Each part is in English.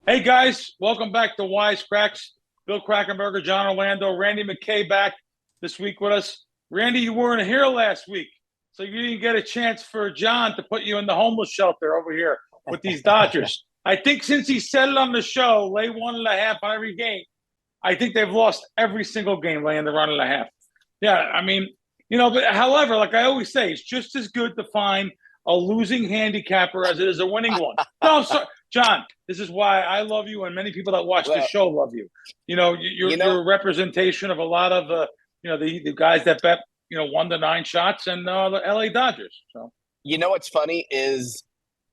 Hey guys, welcome back to Wise Kracks. Bill Krackomberger, Jon Orlando, Randy McKay back this week with us. Randy, you weren't here last week, so you didn't get a chance for John to put you in the homeless shelter over here with these Dodgers. I think since he said it on the show, lay 1.5 on every game. I think they've lost every single game laying the 1.5. Yeah, I mean, but however, like I always say, it's just as good to find a losing handicapper as it is a winning one. No, I'm sorry. John, this is why I love you, and many people that watch the show love you. You're a representation of a lot of the guys that bet 1 to 9 shots and the LA Dodgers. So what's funny is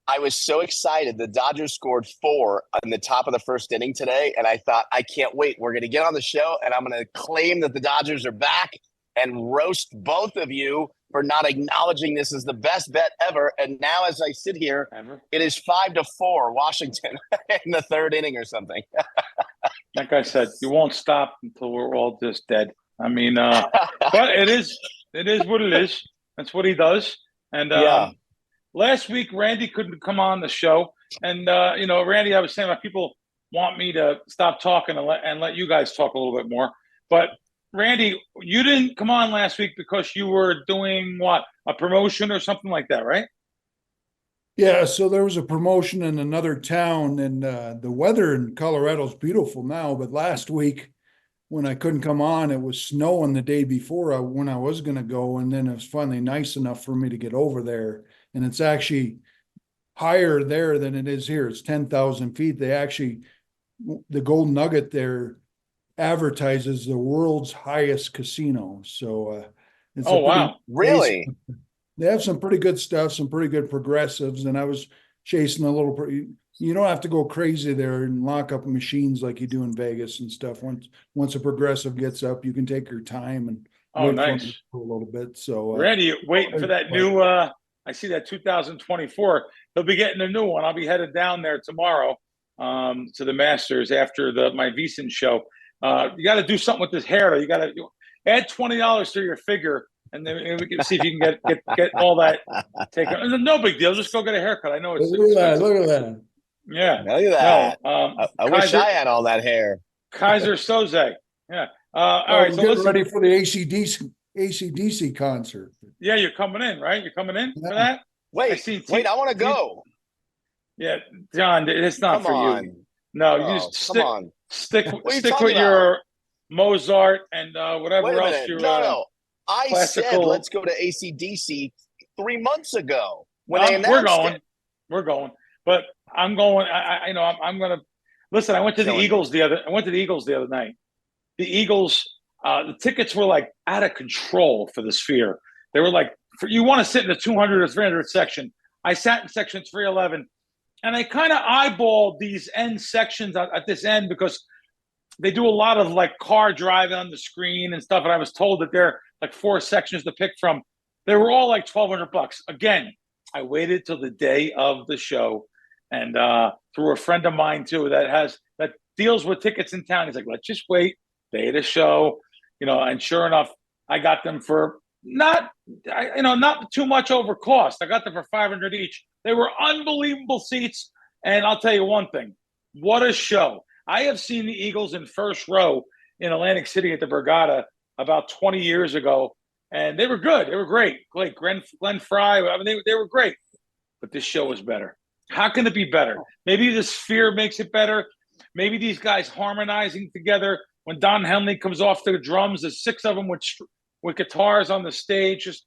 I was so excited. The Dodgers scored 4 in the top of the first inning today, and I thought, I can't wait. We're going to get on the show, and I'm going to claim that the Dodgers are back and roast both of you for not acknowledging this as the best bet ever. And now as I sit here, it is 5-4 Washington in the third inning or something. Like I said, you won't stop until we're all just dead. I mean, but it is what it is. That's what he does. And last week, Randy couldn't come on the show. And, Randy, I was saying about people want me to stop talking and let you guys talk a little bit more. But Randy, you didn't come on last week because you were doing what? A promotion or something like that, right? Yeah, so there was a promotion in another town, and the weather in Colorado is beautiful now. But last week, when I couldn't come on, it was snowing the day before when I was going to go, and then it was finally nice enough for me to get over there. And it's actually higher there than it is here. It's 10,000 feet. The Golden Nugget there advertises the world's highest casino. So it's wow. Really? They have some pretty good stuff, some pretty good progressives, and I was chasing a little. You don't have to go crazy there and lock up machines like you do in Vegas and stuff. Once a progressive gets up, you can take your time and wait nice for a little bit. So Randy, waiting for that new I see that 2024. He'll be getting a new one. I'll be headed down there tomorrow to the Masters after my VSiN show. You got to do something with this hair, though. You got to add $20 to your figure, and then we can see if you can get all that taken. No big deal. Just go get a haircut. I know it's look at that. Yeah, look at that. No, I wish I had all that hair. Kaiser Soze. Yeah. All right. So getting ready for the AC/DC concert. Yeah, you're coming in, right? You're coming in for that. Wait, I want to go. Yeah, John, it's not for you. No, you just stick with your Mozart and whatever else you're. No. I said let's go to AC/DC 3 months ago when they announced it. We're going, but I'm going. I'm going to listen. I went to the Eagles the other night. The Eagles, the tickets were like out of control for the Sphere. They were like, you want to sit in the 200 or 300 section. I sat in section 311. And I kind of eyeballed these end sections at this end because they do a lot of like car driving on the screen and stuff. And I was told that there are like 4 sections to pick from. They were all like $1,200. Again, I waited till the day of the show, and through a friend of mine too that deals with tickets in town. He's like, let's just wait, day of the show, And sure enough, I got them for not too much over cost. I got them for $500 each. They were unbelievable seats. And I'll tell you one thing. What a show. I have seen the Eagles in first row in Atlantic City at the Borgata about 20 years ago. And they were good. They were great. Glenn Fry. I mean, they were great. But this show was better. How can it be better? Maybe the Sphere makes it better. Maybe these guys harmonizing together. When Don Henley comes off the drums, there's 6 of them with guitars on the stage. Just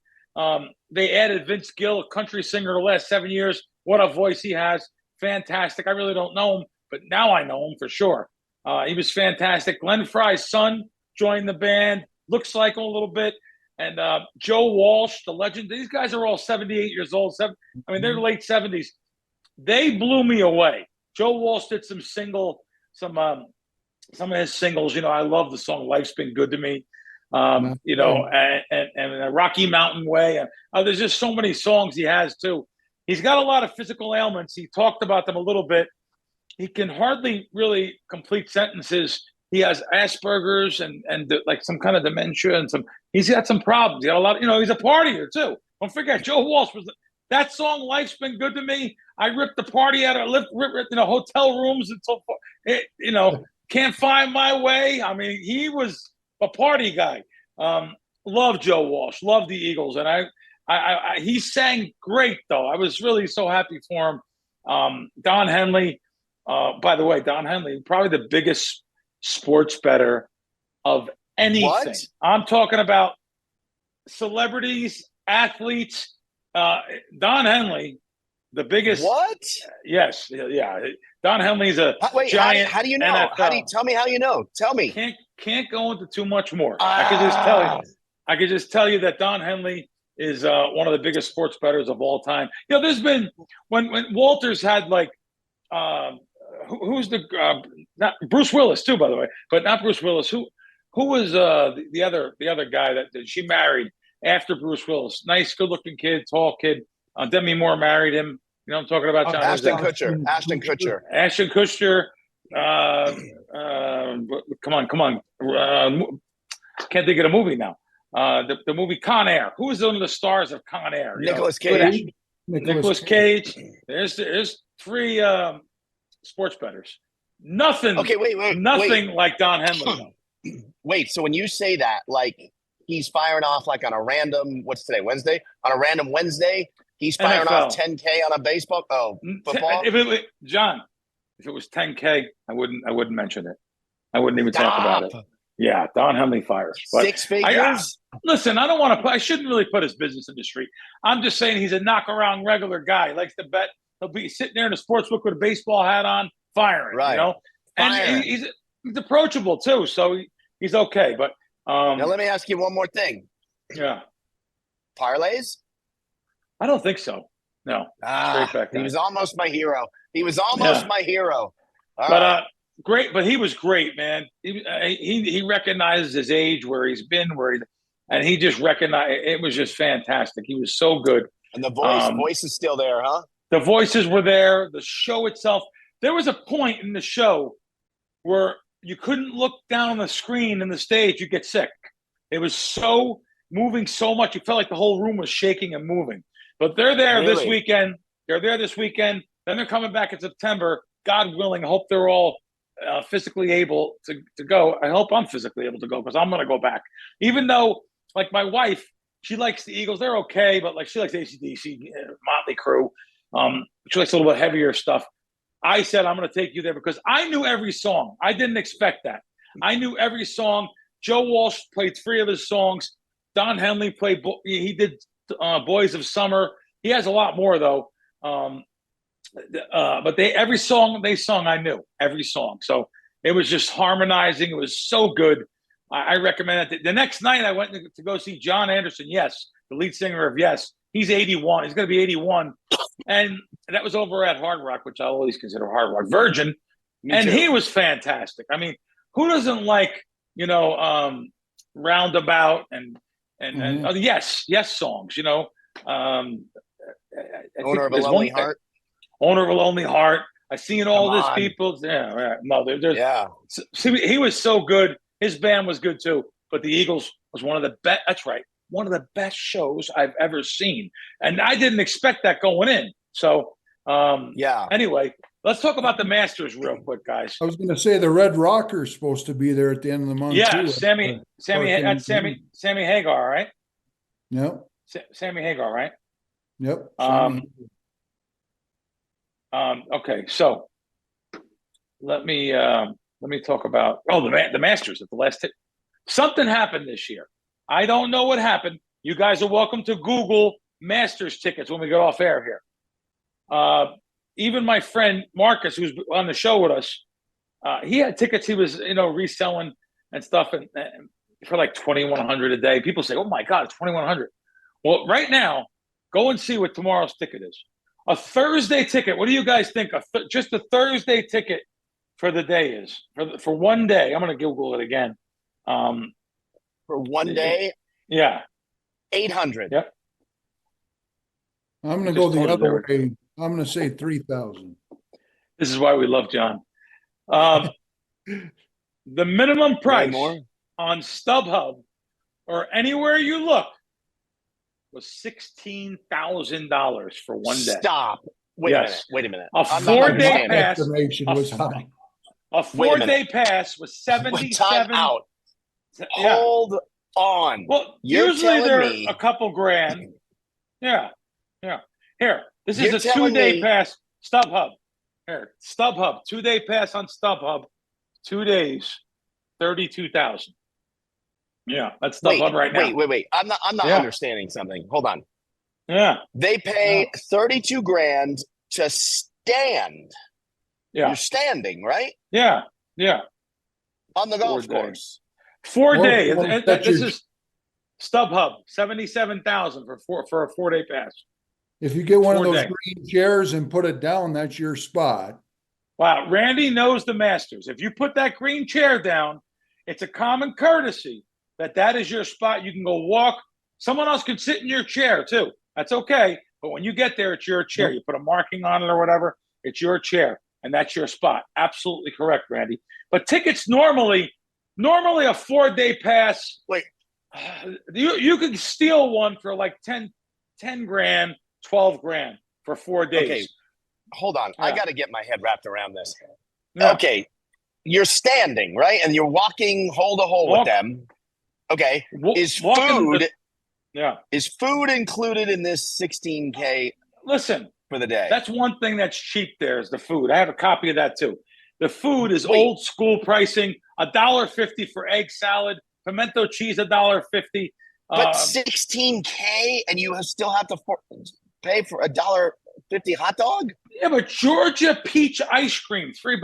they added Vince Gill, a country singer, the last 7 years. What a voice he has. Fantastic. I really don't know him, but now I know him for sure. He was fantastic. Glenn Fry's son joined the band. Looks like him a little bit. And Joe Walsh, the legend. These guys are all 78 years old. They're late 70s. They blew me away. Joe Walsh did some of his singles. I love the song "Life's Been Good to Me." And Rocky Mountain Way. There's just so many songs he has too. He's got a lot of physical ailments. He talked about them a little bit. He can hardly really complete sentences. He has Asperger's and like some kind of dementia and he's got some problems. He got a lot, he's a partier too. Don't forget, Joe Walsh that song, "Life's Been Good to Me." I ripped the party out of ripped hotel rooms until can't find my way. I mean, he was a party guy. Love Joe Walsh, love the Eagles, and he sang great though. I was really so happy for him. Don Henley, by the way, Don Henley, probably the biggest sports bettor of anything. What? I'm talking about celebrities, athletes. Don Henley, the biggest. What? Yes, yeah. Don Henley's a giant. How do you know? NFL. Tell me how you know. Tell me. Can't go into too much more. I could just tell you. I could just tell you that Don Henley is one of the biggest sports bettors of all time. There's been when Walters had like who's the not Bruce Willis too, by the way, but not Bruce Willis. Who was the other guy that she married after Bruce Willis? Nice, good-looking kid, tall kid. Demi Moore married him. You know what I'm talking about, John? Ashton Kutcher. Ashton Kutcher. Ashton Kutcher. Come on. Can't think of the movie now. The movie Con Air. Who is one of the stars of Con Air? Nicolas Cage. Nicolas Cage. There's three sports bettors. Nothing. Okay, wait. Nothing like Don Henley. Wait, so when you say that, like he's firing off like on a random, what's today, Wednesday? On a random Wednesday, he's firing NFL. off 10K on a baseball. Oh, football. John, if it was 10K, I wouldn't mention it. I wouldn't even talk about it. Yeah, Don Henley fires. But 6 figures? Listen, I don't want to. I shouldn't really put his business in the street. I'm just saying he's a knock around regular guy. He likes to bet. He'll be sitting there in a sports book with a baseball hat on, firing. Right. And he's approachable too, so he's okay. But now let me ask you one more thing. Yeah. Parlays? I don't think so. No. He was almost my hero. My hero. But great, but he was great, man. He recognizes his age, where he's been, and he just recognized it was just fantastic. He was so good. And the voice is still there, huh? The voices were there. The show itself. There was a point in the show where you couldn't look down on the screen in the stage. You get sick. It was so moving so much. You felt like the whole room was shaking and moving. But they're there this weekend. They're there this weekend. Then they're coming back in September. God willing, I hope they're all physically able to go. I hope I'm physically able to go because I'm going to go back. Even though, like my wife, she likes the Eagles. They're okay, but like she likes AC/DC, Motley Crue. She likes a little bit heavier stuff. I said, I'm going to take you there because I knew every song. I didn't expect that. I knew every song. Joe Walsh played 3 of his songs. Don Henley played, he did Boys of Summer. He has a lot more though. But every song they sung, I knew every song. So it was just harmonizing. It was so good. I recommend it. The next night I went to go see John Anderson. Yes. The lead singer of Yes. He's 81. He's going to be 81. And that was over at Hard Rock, which I always consider Hard Rock Virgin. And he was fantastic. I mean, who doesn't like, Roundabout and Yes songs, Owner of a Lonely Heart. Owner of a Lonely Heart. I've seen all this people. Yeah. No, there's. Yeah. See, he was so good. His band was good too. But the Eagles was one of the best. That's right. One of the best shows I've ever seen. And I didn't expect that going in. So, anyway, let's talk about the Masters real quick, guys. I was going to say the Red Rocker's supposed to be there at the end of the month. Yeah, too, Sammy Hagar, right? Yep. Sammy Hagar, right? Yep. Okay, so let me talk about the Masters at the last tip. Something happened this year. I don't know what happened. You guys are welcome to Google Masters tickets when we get off air here. Even my friend Marcus, who's on the show with us, he had tickets he was reselling and stuff, and for like $2,100 a day. People say, "Oh my God, it's $2,100." Well, right now, go and see what tomorrow's ticket is. A Thursday ticket. What do you guys think? Just a Thursday ticket for the day is for one day. I'm going to Google it again. For one day? Yeah. 800. Yep. I'm going to go the other way. I'm going to say 3,000. This is why we love John. The minimum price on StubHub or anywhere you look was $16,000 for one day. Stop. Wait a minute. A 4-day pass. Was high. A 4-day pass was 77. Time out. Yeah. Hold on. Well, You're usually they're me, a couple grand. Yeah. Here, this is a telling 2-day me, pass. StubHub. Here, StubHub. 2-day pass on StubHub. 2 days, 32,000. Yeah, that's StubHub right now. Wait. I'm not understanding something. Hold on. Yeah. They pay 32 grand to stand. Yeah. You're standing, right? Yeah. On the 4 golf days. course. 4 Well, days. well, This is StubHub. 77,000 for a 4-day pass. If you get one of 4 those days. green chairs and put it down, that's your spot. Wow, Randy knows the Masters. If you put that green chair down, it's a common courtesy that is your spot. You can go walk. Someone else can sit in your chair too. That's okay. But when you get there, it's your chair. You put a marking on it or whatever. It's your chair, and that's your spot. Absolutely correct, Randy. But tickets normally a 4-day pass. Wait, you could steal one for like 10 grand, 12 grand for 4 days. Okay. Hold on. Yeah. I got to get my head wrapped around this. Yeah. Okay. You're standing, right? And you're walking hole to hole with them. Okay. Is food included in this $16K? Listen, for the day. That's one thing that's cheap there is the food. I have a copy of that too. The food is old school pricing, $1.50 for egg salad, pimento cheese, $1.50. But $16K and you still have to pay for $1.50 hot dog? Yeah, but Georgia peach ice cream, $3.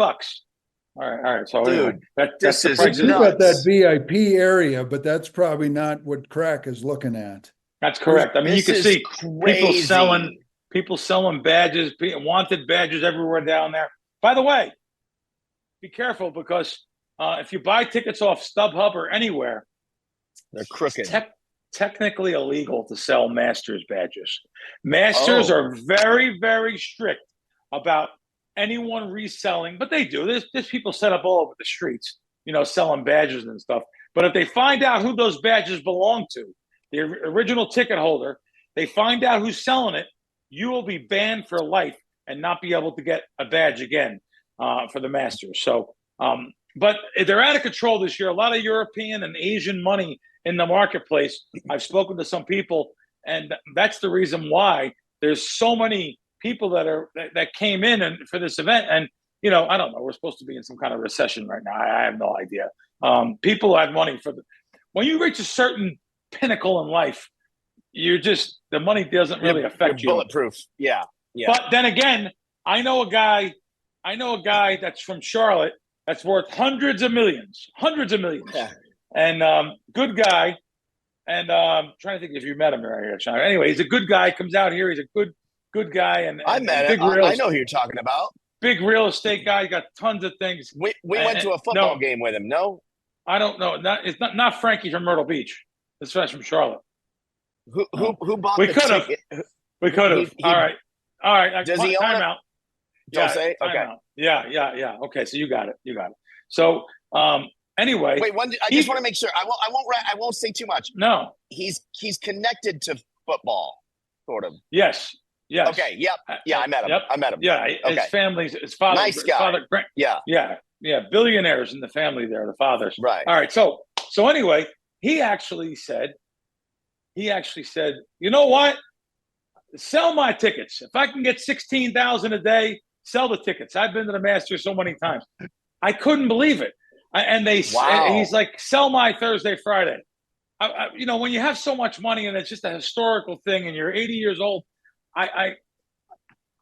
All right. So, dude, that's the price. You got that VIP area, but that's probably not what Crack is looking at. That's correct. I mean, you can see people selling badges, wanted badges everywhere down there. By the way, be careful because if you buy tickets off StubHub or anywhere, they're crooked. Technically illegal to sell Masters badges. Masters are very, very strict about anyone reselling, but they do. There's people set up all over the streets, selling badges and stuff. But if they find out who those badges belong to, the original ticket holder, they find out who's selling it, you will be banned for life and not be able to get a badge again for the Masters. So, but they're out of control this year. A lot of European and Asian money in the marketplace. I've spoken to some people, and that's the reason why there's so many people that came in and for this event. And I don't know. We're supposed to be in some kind of recession right now. I have no idea. People have money when you reach a certain pinnacle in life, the money doesn't really affect you. Bulletproof. Yeah. But then again, I know a guy that's from Charlotte that's worth hundreds of millions. Yeah. And good guy. And trying to think if you met him right here, Sean. Anyway, he's a good guy. Comes out here. He's a good guy. And I met him. I know who you're talking about. Big real estate guy. Got tons of things. We went to a football game with him. No, I don't know. It's not Frankie from Myrtle Beach. This guy's from Charlotte. Who bought the ticket? We could have. All right. Does he own time it? out? Don't say. Okay. Out. Yeah. Okay, so you got it. So anyway, wait. I just want to make sure. I won't say too much. No, he's connected to football, sort of. Yes. Okay. Yep. Yeah, I met him. Yeah, his family's his father. Nice guy. Yeah. Billionaires in the family there, the fathers. Right. All right. So anyway, he actually said, you know what? Sell my tickets. If I can get 16,000 a day, sell the tickets. I've been to the Masters so many times. I couldn't believe it. He's like, sell my Thursday, Friday. When you have so much money and it's just a historical thing and you're 80 years old, I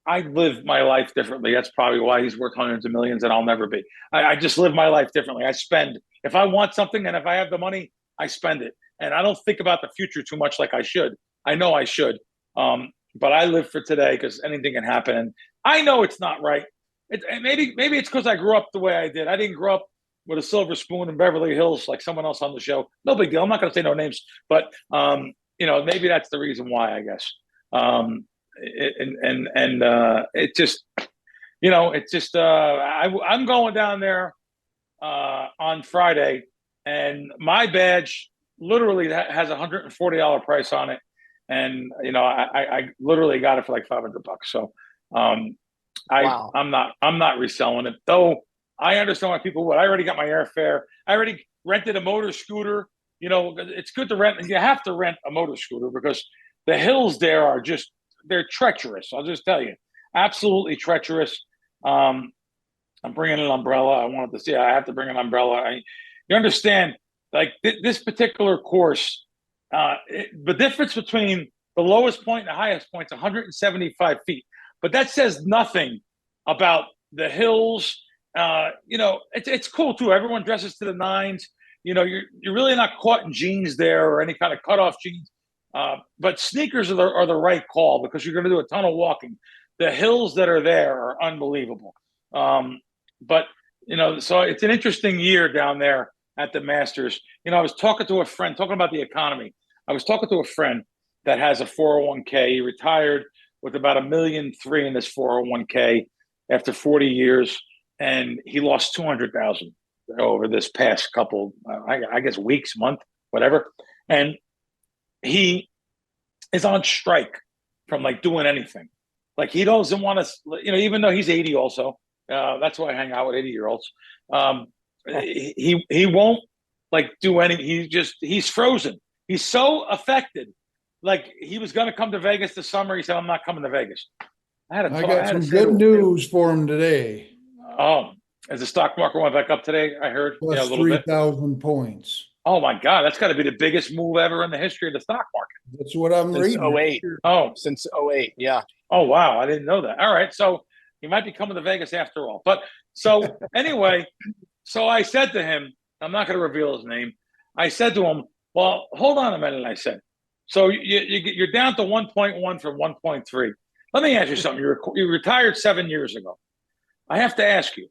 live my life differently. That's probably why he's worth hundreds of millions and I'll never be. I just live my life differently. I spend. If I want something and if I have the money, I spend it. And I don't think about the future too much like I should. I know I should. But I live for today because anything can happen. And I know it's not right. Maybe it's because I grew up the way I did. I didn't grow up with a silver spoon in Beverly Hills like someone else on the show. No big deal. I'm not going to say no names. But, maybe that's the reason why, I guess. I'm going down there on Friday, and my badge literally has $140 price on it, and I literally got it for like $500. So wow. I'm not reselling it, though. I understand why people would. I already got my airfare. I already rented a motor scooter. You know, it's good to rent. You have to rent a motor scooter because the hills there are they're treacherous. I'll just tell you, absolutely treacherous. I'm bringing an umbrella. I wanted to see. I have to bring an umbrella. You understand, like this particular course, the difference between the lowest point and the highest point is 175 feet. But that says nothing about the hills. You know, it's cool too. Everyone dresses to the nines. You know, you're really not caught in jeans there or any kind of cutoff jeans. But sneakers are the right call because you're going to do a ton of walking. The hills that are there are unbelievable. But you know, so it's an interesting year down there at the Masters. You know, I was talking to a friend, talking about the economy. I was talking to a friend that has a 401k. He retired with about $1.3 million in his 401k after 40 years, and he lost 200,000 over this past couple, I guess, weeks, month, whatever. And he is on strike from like doing anything. Like he doesn't want to, you know, even though he's 80 also. That's why I hang out with 80-year-olds. He won't like do any. He's frozen. He's so affected. Like he was going to come to Vegas this summer. He said, "I'm not coming to Vegas." I got some good news for him today. Oh, as the stock market went back up today, I heard plus a little 3,000 points. Oh my God, that's got to be the biggest move ever in the history of the stock market. That's what I'm since reading. 08. Oh, since 08, yeah. Oh wow, I didn't know that. All right, so he might be coming to Vegas after all. But so anyway, so I said to him, I'm not going to reveal his name. I said to him, well, hold on a minute. I said, so you're down to 1.1 from 1.3. Let me ask you something. You retired 7 years ago. I have to ask you,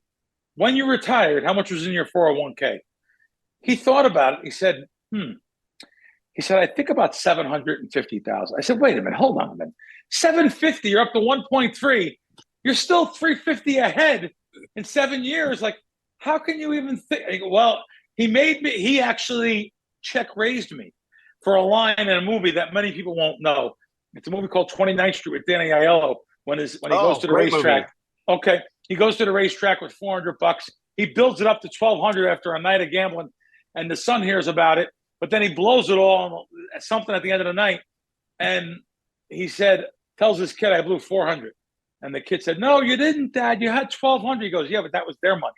when you retired, how much was in your 401k? He thought about it. He said, He said, I think about 750,000. I said, wait a minute, hold on a minute. 750, you're up to 1.3. You're still 350 ahead in 7 years. Like, how can you even think? Well, he actually check raised me for a line in a movie that many people won't know. It's a movie called 29th Street with Danny Aiello when he goes to the racetrack. Movie. Okay. He goes to the racetrack with $400. He builds it up to 1,200 after a night of gambling, and the son hears about it, but then he blows it all on something at the end of the night. And he said, tells his kid, I blew 400. And the kid said, no, you didn't, Dad. You had 1,200. He goes, yeah, but that was their money.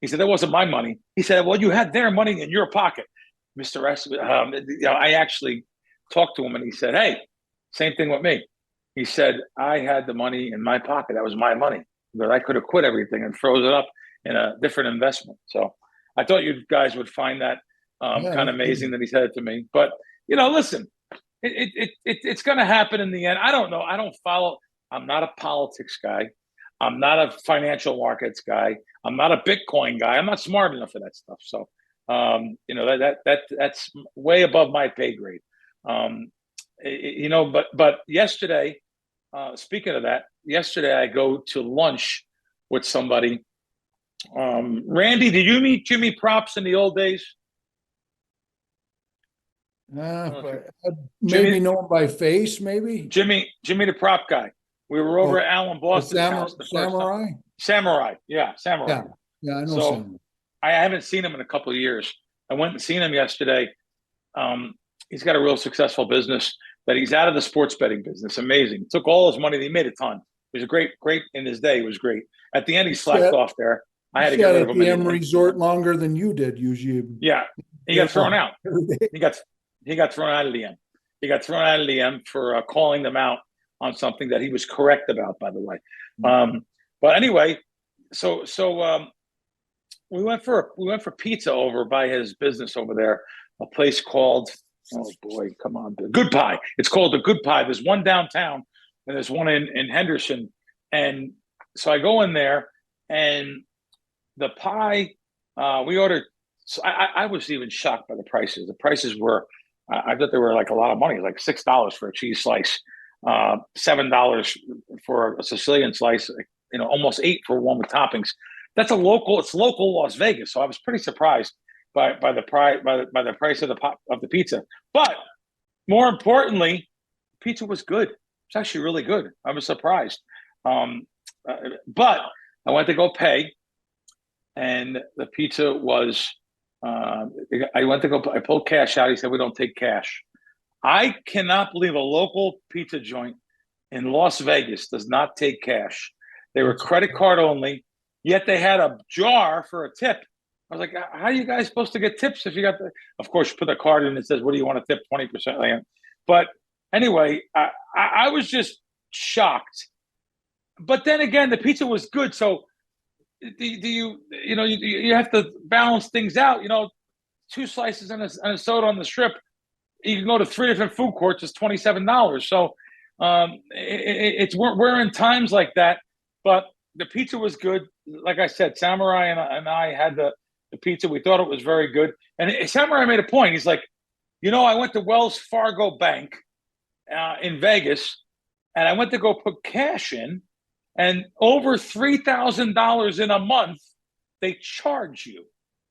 He said, that wasn't my money. He said, well, you had their money in your pocket. Mr. S, I actually talked to him and he said, hey, same thing with me. He said, I had the money in my pocket. That was my money. But I could have quit everything and froze it up in a different investment. So I thought you guys would find that kind of amazing that he said it to me. But, listen, it's going to happen in the end. I don't know. I don't follow. I'm not a politics guy. I'm not a financial markets guy. I'm not a Bitcoin guy. I'm not smart enough for that stuff. So, that's way above my pay grade. But yesterday, speaking of that, yesterday I go to lunch with somebody. Randy, did you meet Jimmy Props in the old days? Maybe know him by face, maybe. Jimmy the prop guy. We were over at Alan Boston's house. Samurai. Yeah, Samurai. Yeah, I know Samurai. I haven't seen him in a couple of years. I went and seen him yesterday. He's got a real successful business, but he's out of the sports betting business. Amazing. Took all his money. He made a ton. He was great in his day. He was great. At the end, he slacked off there. I had to get rid of him. At the M Resort longer than you did usually. Yeah, he got thrown out. He got thrown out of the M. He got thrown out of the M for calling them out on something that he was correct about, by the way. But anyway, so we went for pizza over by his business over there, a place called, oh boy, come on, Good Pie. It's called the Good Pie. There's one downtown and there's one in Henderson. And so I go in there and the pie, we ordered. So I was even shocked by the prices. The prices were, I thought they were like a lot of money, like $6 for a cheese slice, $7 for a Sicilian slice, almost $8 for one with toppings. It's local Las Vegas. So I was pretty surprised by the price of the pizza. But more importantly, pizza was good. It's actually really good. I was surprised. But I went to go pay, and the pizza was. I went to go. I pulled cash out. He said, "We don't take cash." I cannot believe a local pizza joint in Las Vegas does not take cash. They were credit card only, yet they had a jar for a tip. I was like, how are you guys supposed to get tips if you got the? Of course, you put the card in and it says, what do you want to tip? 20%. But anyway, I was just shocked. But then again, the pizza was good. So do you have to balance things out. 2 slices and a soda on the strip. You can go to 3 different food courts. It's $27. So we're in times like that. But the pizza was good. Like I said, Samurai and I had the pizza. We thought it was very good. And Samurai made a point. He's like, I went to Wells Fargo Bank in Vegas, and I went to go put cash in, and over $3,000 in a month, they charge you.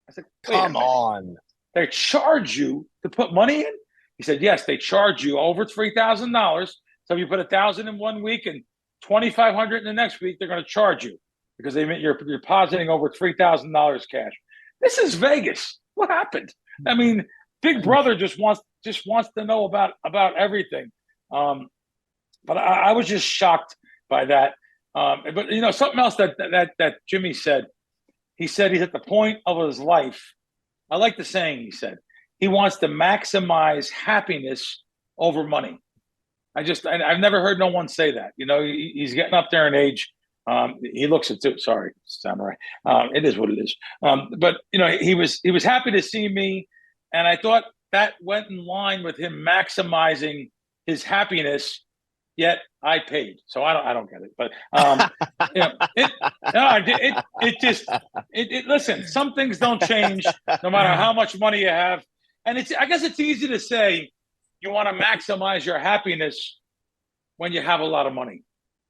I said, come on. They charge you to put money in? He said, yes, they charge you over $3,000. So if you put $1,000 in 1 week and $2,500 in the next week, they're going to charge you because you're depositing over $3,000 cash. This is Vegas. What happened? I mean, Big Brother just wants to know about everything. But I was just shocked by that. But something else that Jimmy said. He said he's at the point of his life. I like the saying. He said he wants to maximize happiness over money. I've never heard no one say that. He's getting up there in age. He looks at it. Sorry, Samurai. It is what it is. But he was happy to see me, and I thought that went in line with him maximizing his happiness. Yet I paid, so I don't get it. But listen. Some things don't change no matter how much money you have, and I guess it's easy to say you want to maximize your happiness when you have a lot of money.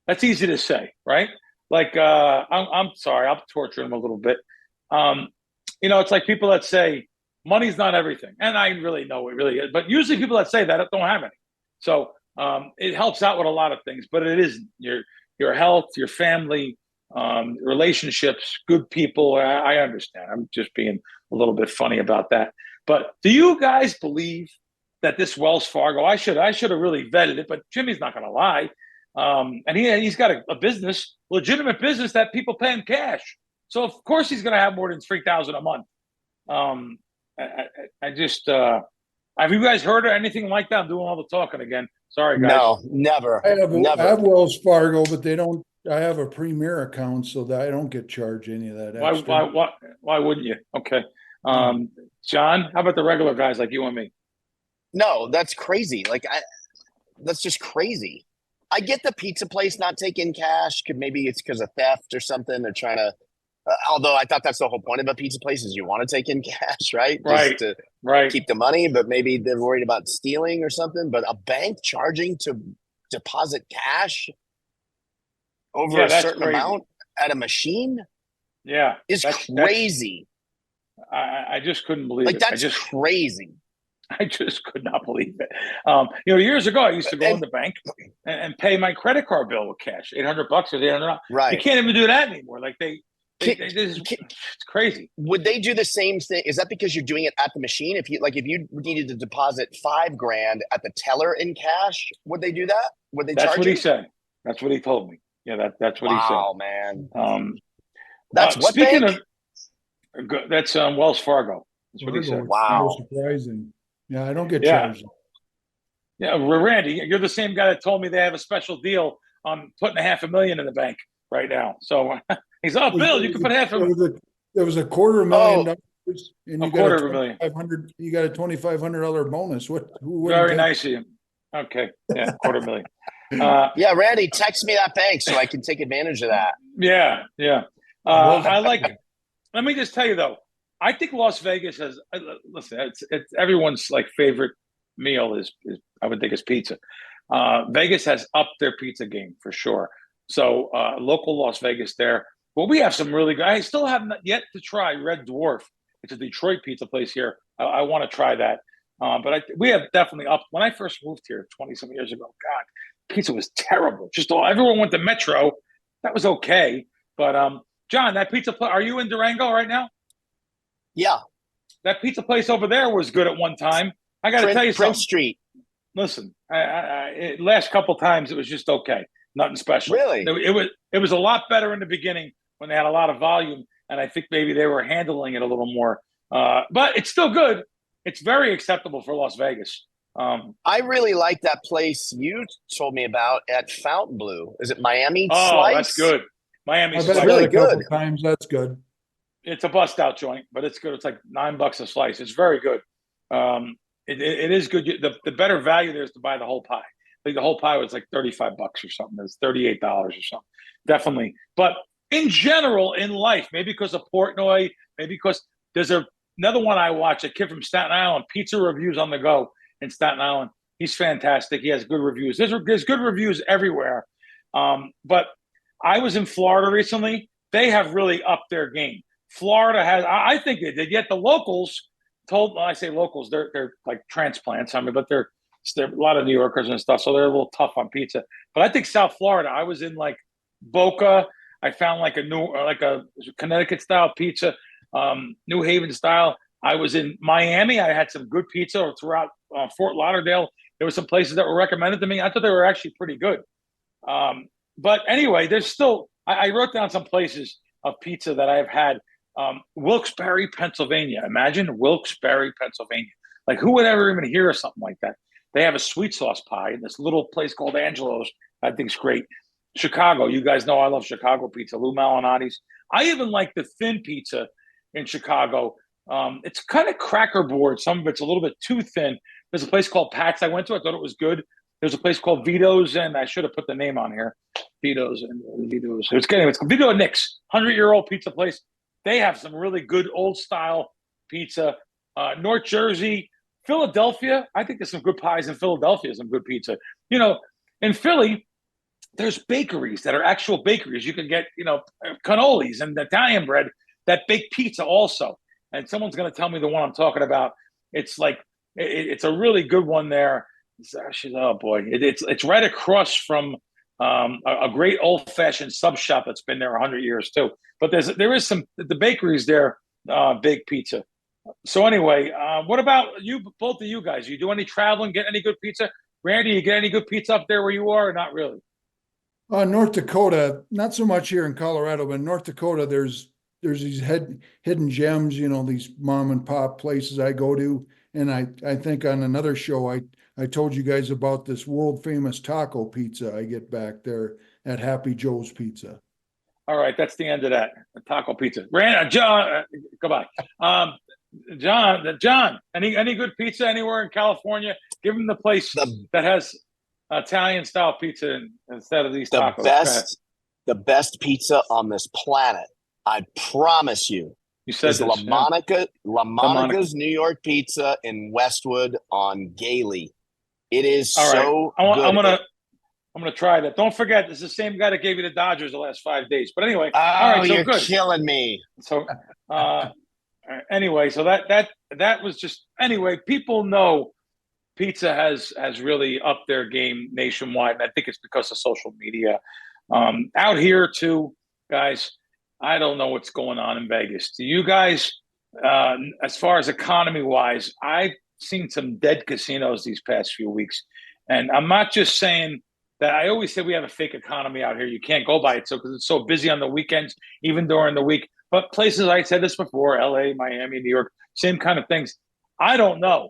That's easy to say, right? Like I'm sorry, I'll torture him a little bit. It's like people that say money's not everything, and I really know it really is. But usually people that say that don't have any. So. It helps out with a lot of things, but it isn't your health, your family, relationships, good people. I understand. I'm just being a little bit funny about that. But do you guys believe that this Wells Fargo? I should have really vetted it, but Jimmy's not going to lie. And he's got a business, legitimate business that people pay in cash. So of course he's going to have more than $3,000 a month. I just have you guys heard of anything like that? I'm doing all the talking again. Sorry, guys. No, never. I never. have Wells Fargo, but they don't. I have a Premier account, so that I don't get charged any of that extra. Why wouldn't you? Okay, John, how about the regular guys like you and me? No, that's crazy. That's just crazy. I get the pizza place not taking cash. Maybe it's because of theft or something. They're trying to. Although I thought that's the whole point of a pizza place is you want to take in cash, right? Right. Just to keep the money, but maybe they're worried about stealing or something. But a bank charging to deposit cash over a certain amount at a machine, is crazy. I just couldn't believe it. That's crazy. I just could not believe it. Years ago, I used to go in the bank and pay my credit card bill with cash, $800 or $800. Right. You can't even do that anymore. It's crazy. Would they do the same thing? Is that because you're doing it at the machine? If you needed to deposit $5,000 at the teller in cash, would they do that? Would they charge you? That's what he said. That's what he told me. Yeah, that's what he said. Wow, man. That's what speaking bank? of that's Wells Fargo. That's what he said. Wow, surprising. Yeah, I don't get charged. Yeah, Randy, you're the same guy that told me they have a special deal on putting $500,000 in the bank right now. So he's Bill, you can put $500,000. There was $250,000, and you got $250,000. You got a $2,500 bonus. Very nice of you. Okay, yeah, $250,000. Yeah, Randy, text me that bank so I can take advantage of that. Yeah. I like it. Let me just tell you though, I think Las Vegas has. Listen, it's everyone's favorite meal is I would think is pizza. Vegas has upped their pizza game for sure. So local Las Vegas there. Well, we have some really good. I still haven't yet to try Red Dwarf. It's a Detroit pizza place here. I want to try that. But we have definitely upped. When I first moved here 20-some years ago, God, pizza was terrible. Just everyone went to Metro. That was okay. But John, that pizza place. Are you in Durango right now? Yeah. That pizza place over there was good at one time. I got to tell you something. Prince Street. Listen, last couple times it was just okay, nothing special. Really? It was a lot better in the beginning when they had a lot of volume, and I think maybe they were handling it a little more. But it's still good. It's very acceptable for Las Vegas. I really like that place you told me about at Fontainebleau. Is it Miami Oh, Slice? that's good. Miami I've Slice. had really that a couple good. times. That's good. It's a bust out joint, but it's good. It's like $9 a slice. It's very good. It is good. The better value there is to buy the whole pie. Like the whole pie was like $35 or something. It's $38 or something. Definitely. But in general, in life, maybe because of Portnoy, maybe because there's another one I watch, a kid from Staten Island, Pizza Reviews on the Go in Staten Island. He's fantastic. He has good reviews. There's good reviews everywhere. But I was in Florida recently. They have really upped their game. Florida has, I think they did. Yet the locals told, I say locals, they're like transplants. I mean, but they're a lot of New Yorkers and stuff, so they're a little tough on pizza. But I think South Florida, I was in like Boca. I found like a Connecticut style pizza, New Haven style. I was in Miami. I had some good pizza throughout Fort Lauderdale. There were some places that were recommended to me. I thought they were actually pretty good. But anyway, there's still, I wrote down some places of pizza that I've had. Wilkes-Barre, Pennsylvania. Imagine Wilkes-Barre, Pennsylvania. Like, who would ever even hear of something like that? They have a sweet sauce pie in this little place called Angelo's. I think it's great. Chicago. You guys know I love Chicago pizza. Lou Malinotti's. I even like the thin pizza in Chicago. It's kind of cracker board. Some of it's a little bit too thin. There's a place called Pat's I went to. I thought it was good. There's a place called Vito's, and I should have put the name on here. Vito's. It's Vito and Nick's, 100-year-old pizza place. They have some really good old-style pizza. North Jersey, Philadelphia. I think there's some good pies in Philadelphia, some good pizza. You know, in Philly, there's bakeries that are actual bakeries. You can get, cannolis and Italian bread that bake pizza also. And someone's going to tell me the one I'm talking about. It's like, it's a really good one there. It's actually, oh boy, it's right across from a great old-fashioned sub shop that's been there 100 years too. But there is some, the bakeries there bake pizza. So anyway, what about you, both of you guys? You do any traveling, get any good pizza? Randy, you get any good pizza up there where you are, or not really? North Dakota, not so much here in Colorado, but in North Dakota, there's these hidden gems, these mom and pop places I go to. And I think on another show, I told you guys about this world famous taco pizza I get back there at Happy Joe's Pizza. All right, that's the end of that. Taco pizza. John, goodbye. John, any good pizza anywhere in California? Give him the place that has Italian style pizza instead of these tacos. The best pizza on this planet, I promise you. You said is La Monica's New York Pizza in Westwood on Gailey. It is so good. I'm gonna try that. Don't forget, this is the same guy that gave you the Dodgers the last 5 days. But anyway, all right, so you're good. Killing me. So anyway, so that was just anyway. People know pizza has really upped their game nationwide, and I think it's because of social media. Out here too, guys. I don't know what's going on in Vegas. Do you guys, as far as economy-wise, I've seen some dead casinos these past few weeks. And I'm not just saying that. I always say we have a fake economy out here. You can't go by it because it's so busy on the weekends, even during the week. But places, I said this before, LA, Miami, New York, same kind of things. I don't know.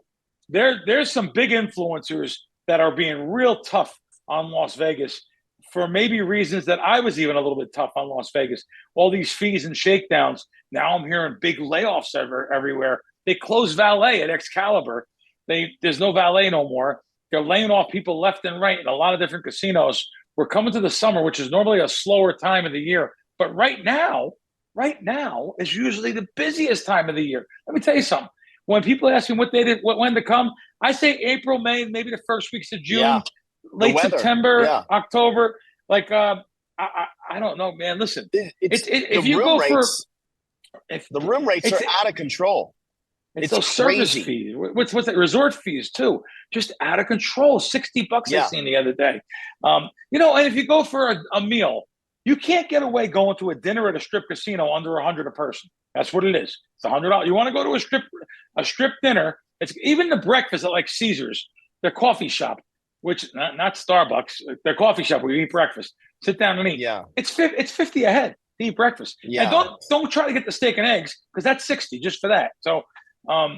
There's some big influencers that are being real tough on Las Vegas for maybe reasons that I was even a little bit tough on Las Vegas. All these fees and shakedowns. Now I'm hearing big layoffs everywhere. They closed valet at Excalibur. There's no valet no more. They're laying off people left and right in a lot of different casinos. We're coming to the summer, which is normally a slower time of the year. But right now is usually the busiest time of the year. Let me tell you something. When people ask me when to come, I say April, May, maybe the first weeks of June. Yeah. Late September, October, I don't know, man. Listen, if you go rates, the room rates are out of control. It's those service fees. What's that? Resort fees too, just out of control. $60 I seen the other day. And if you go for a meal, You can't get away going to a dinner at a strip casino under $100 a person. That's what it is. It's $100. You want to go to a strip dinner? It's even the breakfast at like Caesars, their coffee shop, which not Starbucks, their coffee shop where you eat breakfast. Sit down and eat. Yeah, it's 50 a head to eat breakfast. Yeah. And don't try to get the steak and eggs because that's 60 just for that. So they're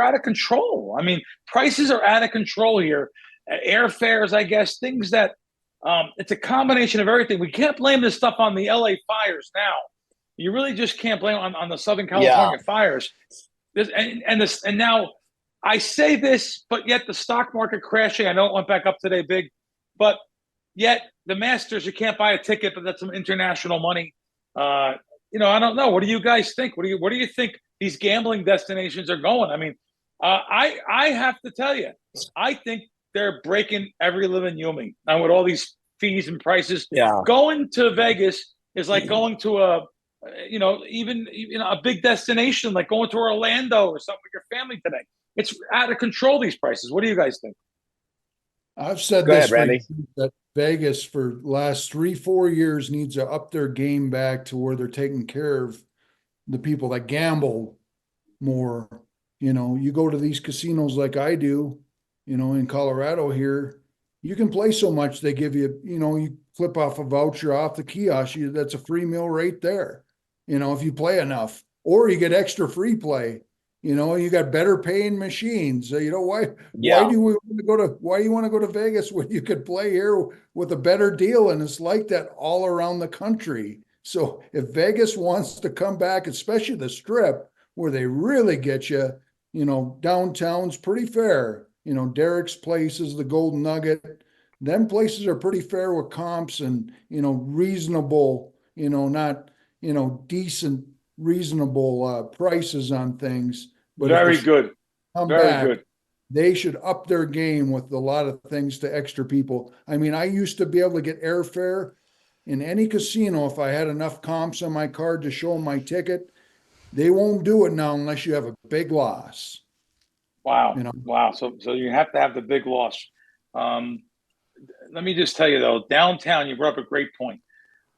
out of control. I mean, prices are out of control here. Airfares, I guess, things that it's a combination of everything. We can't blame this stuff on the LA fires now. You really just can't blame on the Southern California fires. And now I say this, but yet the stock market crashing. I know it went back up today, big, but yet the Masters, you can't buy a ticket, but that's some international money. I don't know. What do you guys think? What do you think these gambling destinations are going? I mean, I have to tell you, I think they're breaking every living human. And with all these fees and prices, going to Vegas is like going to a big destination, like going to Orlando or something with your family today. It's out of control, these prices. What do you guys think? I've said Go this ahead, Randy. that Vegas for last 3-4 years needs to up their game back to where they're taking care of the people that gamble more. You go to these casinos like I do, in Colorado here, you can play so much they give you, you flip off a voucher off the kiosk, that's a free meal right there. If you play enough, or you get extra free play. You got better paying machines. Why do you want to go to Vegas when you could play here with a better deal? And it's like that all around the country. So if Vegas wants to come back, especially the Strip, where they really get you, downtown's pretty fair. Derek's places, the Golden Nugget, them places are pretty fair with comps and, reasonable, not, decent, reasonable prices on things. But very good. They should up their game with a lot of things to extra people. I mean, I used to be able to get airfare in any casino if I had enough comps on my card to show them my ticket. They won't do it now unless you have a big loss. Wow. Wow. So you have to have the big loss. Let me just tell you, though, downtown, you brought up a great point.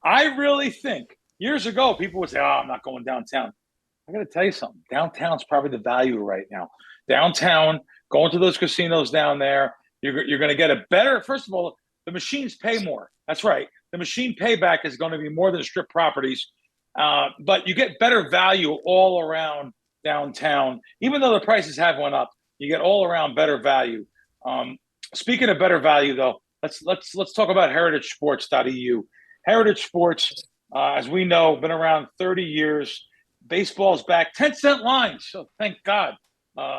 I really think years ago, people would say, I'm not going downtown. I got to tell you something. Downtown's probably the value right now. Downtown, going to those casinos down there, you're going to get a better. First of all, the machines pay more. That's right. The machine payback is going to be more than strip properties, but you get better value all around downtown. Even though the prices have went up, you get all around better value. Speaking of better value, though, let's talk about heritagesports.eu. Heritage Sports, as we know, been around 30 years. Baseball's back. 10-cent lines. So thank God.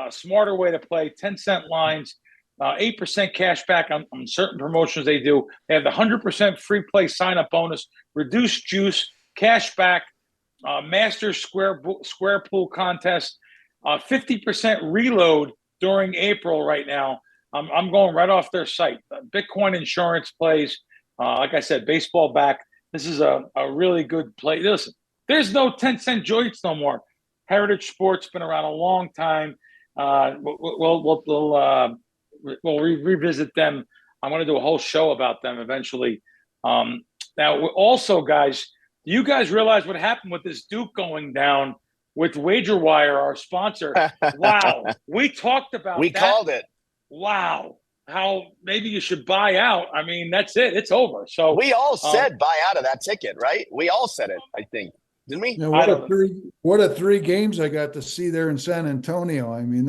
Smarter way to play. 10-cent lines. 8% cash back on certain promotions they do. They have the 100% free play sign-up bonus, reduced juice, cash back, Masters Square Pool contest, 50% reload during April right now. I'm going right off their site. Bitcoin insurance plays. Like I said, baseball back. This is a really good play. Listen, there's no 10-cent joints no more. Heritage Sports been around a long time. We'll revisit them. I'm going to do a whole show about them eventually. Now, also, guys, do you guys realize what happened with this Duke going down with WagerWire, our sponsor? Wow. We talked about We called it. Wow. How maybe you should buy out. I mean, that's it. It's over. So we all said buy out of that ticket, right? We all said it, I think. Didn't we? What a 3 games I got to see there in San Antonio. I mean,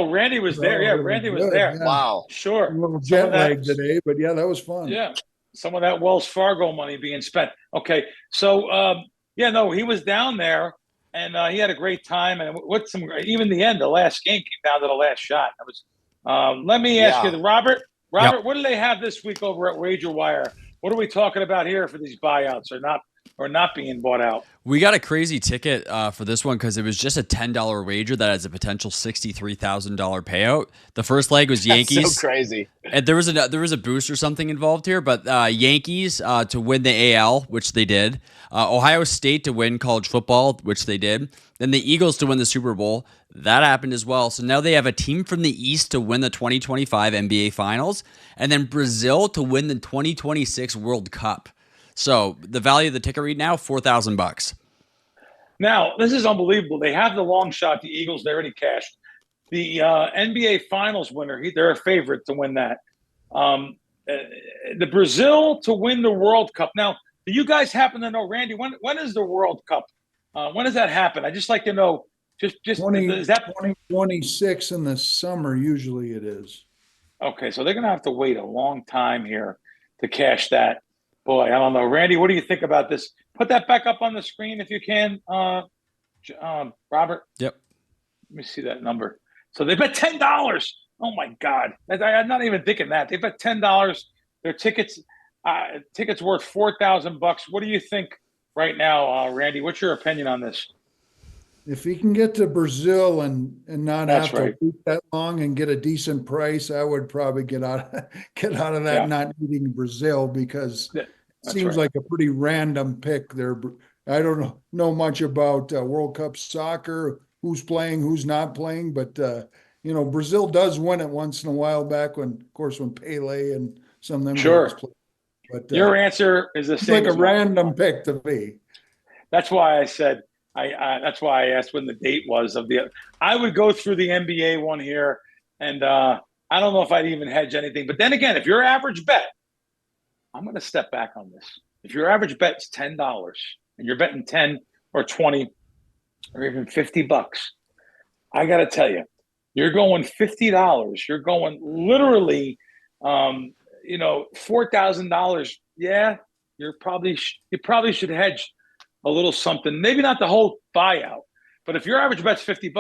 Randy was there. Yeah, Randy was there. Yeah. Wow. Sure. A little jet lag today, but yeah, that was fun. Yeah. Some of that Wells Fargo money being spent. Okay. So, he was down there and he had a great time. And even the end, the last game came down to the last shot. It was, let me ask you, Robert, what do they have this week over at WagerWire? What are we talking about here for these buyouts or not or not being bought out. We got a crazy ticket for this one because it was just a $10 wager that has a potential $63,000 payout. The first leg was Yankees. That's so crazy. And there was a boost or something involved here, but Yankees to win the AL, which they did. Ohio State to win college football, which they did. Then the Eagles to win the Super Bowl. That happened as well. So now they have a team from the East to win the 2025 NBA Finals, and then Brazil to win the 2026 World Cup. So the value of the ticket right now, $4,000. Now, this is unbelievable. They have the long shot, the Eagles, they already cashed. The NBA Finals winner, they're a favorite to win that. The Brazil to win the World Cup. Now, do you guys happen to know, Randy, when is the World Cup? When does that happen? I just like to know. Is that 2026 in the summer? Usually it is. Okay, so they're going to have to wait a long time here to cash that. Boy, I don't know. Randy, what do you think about this? Put that back up on the screen if you can, Robert. Yep. Let me see that number. So they bet $10. Oh, my God. I'm not even thinking that. They bet $10. Their tickets worth $4,000. What do you think right now, Randy? What's your opinion on this? If he can get to Brazil and not That's have right. to wait that long and get a decent price, I would probably get out of that, Yeah. not needing Brazil, because it That's seems right. like a pretty random pick there. I don't know much about World Cup soccer, who's playing, who's not playing, but Brazil does win it once in a while back when Pele and some of them guys play. But your answer is the it's same. like a as mine. random pick to me. That's why I said that's why I asked when the date was of the. I would go through the NBA one here, and I don't know if I'd even hedge anything. But then again, if your average bet, I'm going to step back on this. If your average bet is $10 and you're betting 10 or 20 or even $50, I got to tell you, you're going $50. You're going literally, $4,000. Yeah, you probably should hedge a little something, maybe not the whole buyout, but if your average bet's $50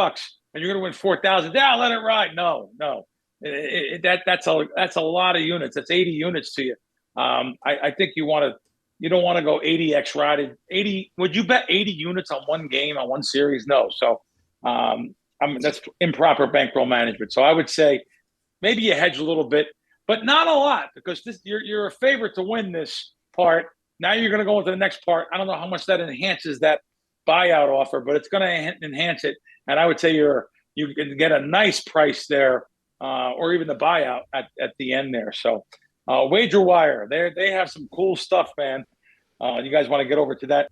and you're going to win 4,000, yeah, let it ride. No, that's a lot of units. That's 80 units to you. I think you don't want to go 80x riding 80. Would you bet 80 units on one game, on one series? No. So, that's improper bankroll management. So I would say maybe you hedge a little bit, but not a lot, because you're a favorite to win this part. Now you're going to go into the next part. I don't know how much that enhances that buyout offer, but it's going to enhance it. And I would say you can get a nice price there, or even the buyout at the end there. So Wager Wire, they have some cool stuff, man. You guys want to get over to that?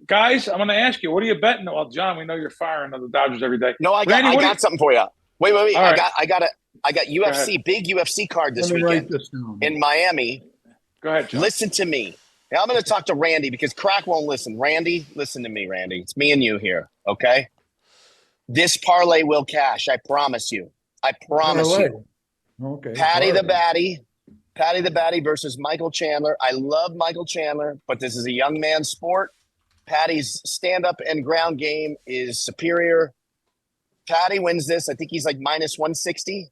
Guys, I'm going to ask you, what are you betting? Well, John, we know you're firing on the Dodgers every day. No, I got something for you. Wait. All right. I got UFC, big UFC card this weekend in Miami. Go ahead, John. Listen to me. Now I'm going to talk to Randy because Crack won't listen. Randy, listen to me, Randy. It's me and you here, okay? This parlay will cash. I promise you. I promise you. Okay. Patty the Batty versus Michael Chandler. I love Michael Chandler, but this is a young man's sport. Patty's stand-up and ground game is superior. Patty wins this. I think he's like minus 160.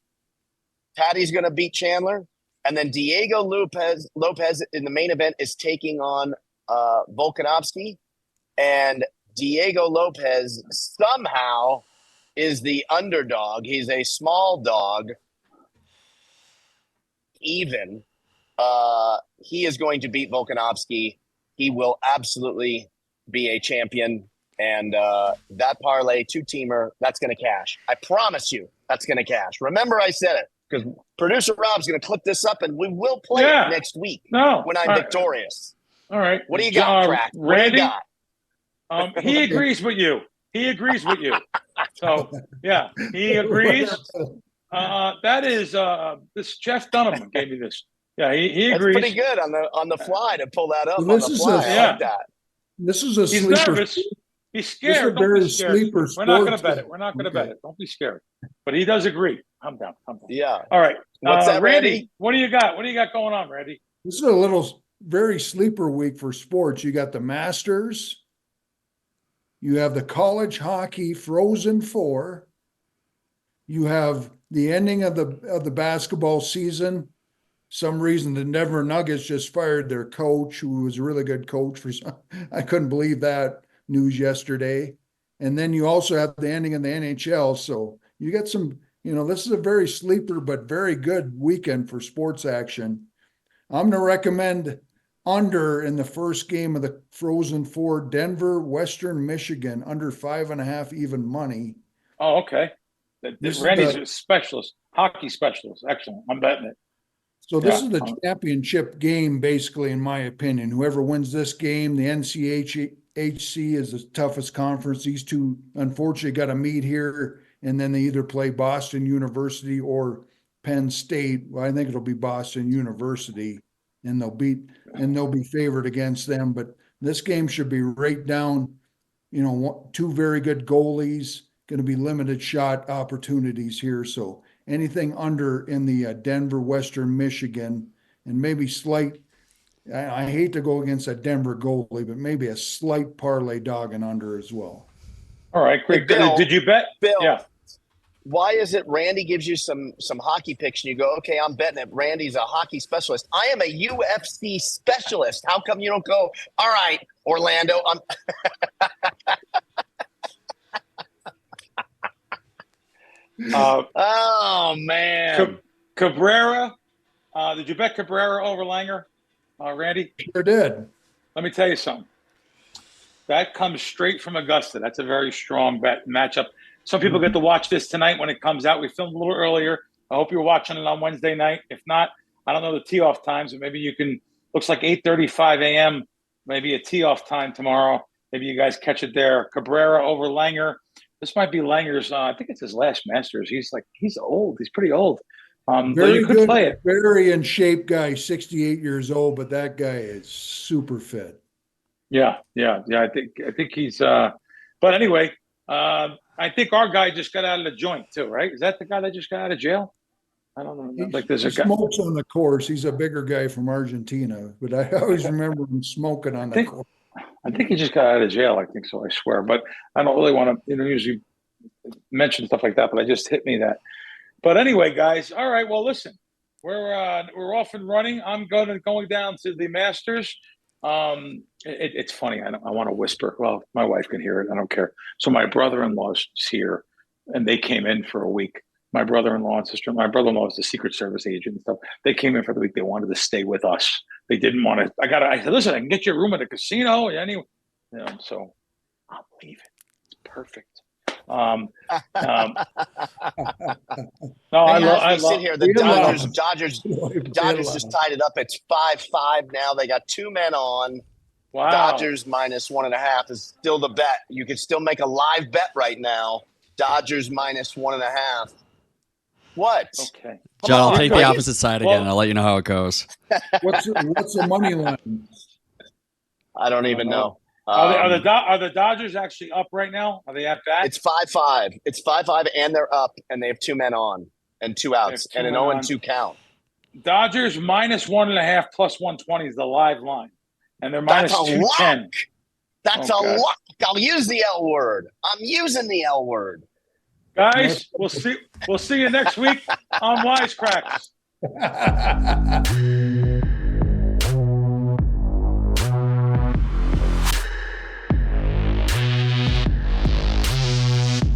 Patty's going to beat Chandler. And then Diego Lopez in the main event is taking on Volkanovski. And Diego Lopez somehow is the underdog. He's a small dog. Even he is going to beat Volkanovski. He will absolutely be a champion. And that parlay two-teamer, that's going to cash. I promise you that's going to cash. Remember I said it, because producer Rob's going to clip this up and we will play it next week when I'm victorious. All right. What do you got, Crack? Randy? What do you got? He agrees with you. So, yeah, he agrees. That is this Jeff Dunham gave me this. Yeah, he agrees. That's pretty good on the fly to pull that up Well, on the fly. I like that. This is a He's sleeper. nervous. He's scared. This is a very Don't be scared. sleeper We're not going to sport. bet it. We're not going to bet it. Don't be scared. But he does agree. Calm down. Yeah. All right. What's that, Randy? What do you got? What do you got going on, Randy? This is a little very sleeper week for sports. You got the Masters. You have the college hockey Frozen Four. You have the ending of the basketball season some reason the Denver Nuggets just fired their coach, who was a really good coach for some. I couldn't believe that news yesterday. And then you also have the ending in the NHL. So you get some, this is a very sleeper, but very good weekend for sports action. I'm going to recommend under in the first game of the Frozen Four, Denver, Western Michigan, under 5.5 even money. Oh, okay. Randy's a specialist, hockey specialist. Excellent. I'm betting it. So this is the championship game, basically, in my opinion. Whoever wins this game, the NCAA is the toughest conference. These two, unfortunately, got to meet here, and then they either play Boston University or Penn State. Well, I think it'll be Boston University, and they'll be favored against them. But this game should be right down. Two very good goalies. Going to be limited shot opportunities here. So anything under in the Denver, Western Michigan, and maybe slight. I hate to go against a Denver goalie, but maybe a slight parlay dog and under as well. All right, great. Hey, Bill, did you bet? Bill, yeah. Why is it Randy gives you some hockey picks and you go, okay, I'm betting it. Randy's a hockey specialist. I am a UFC specialist. How come you don't go, all right, Orlando, I'm oh man, Cabrera. Did you bet Cabrera over Langer, Randy? Sure did. Let me tell you something. That comes straight from Augusta. That's a very strong bet matchup. Some people get to watch this tonight when it comes out. We filmed a little earlier. I hope you're watching it on Wednesday night. If not, I don't know the tee off times, but maybe you can. Looks like 8:35 a.m. Maybe a tee off time tomorrow. Maybe you guys catch it there. Cabrera over Langer. This might be Langer's. I think it's his last Masters. He's old. He's pretty old. Very you could good, play it. very in shape guy, 68 years old, but that guy is super fit. Yeah. I think he's. But anyway, I think our guy just got out of the joint too, right? Is that the guy that just got out of jail? I don't know. There's a guy. Smokes on the course. He's a bigger guy from Argentina, but I always remember him smoking on the course. I think he just got out of jail. I think so. I swear, but I don't really want to usually mention stuff like that. But it just hit me that. But anyway, guys. All right. Well, listen, we're off and running. I'm going down to the Masters. It's funny. I want to whisper. Well, my wife can hear it. I don't care. So my brother-in-law's here, and they came in for a week. My brother-in-law and sister. My brother-in-law is the Secret Service agent and stuff. They came in for the week. They wanted to stay with us. They didn't want to. I said, listen, I can get you a room at the casino. Anyway, so I'll leave it. It's perfect. No, I sit here. The Dodgers just tied it up. It's 5-5 now. They got two men on. Wow. Dodgers minus 1.5 is still the bet. You can still make a live bet right now. Dodgers minus 1.5. What? Okay. John, I'll take the opposite side again. I'll let you know how it goes. What's the money line? I don't even know. Are the Dodgers actually up right now? Are they at bat? It's 5-5. It's 5-5, and they're up, and they have two men on and two outs, and an 0-2 count. Dodgers minus 1.5 plus 120 is the live line, and they're minus 210. That's a lock. I'll use the L word. I'm using the L word. Guys, we'll see you next week on Wise Kracks.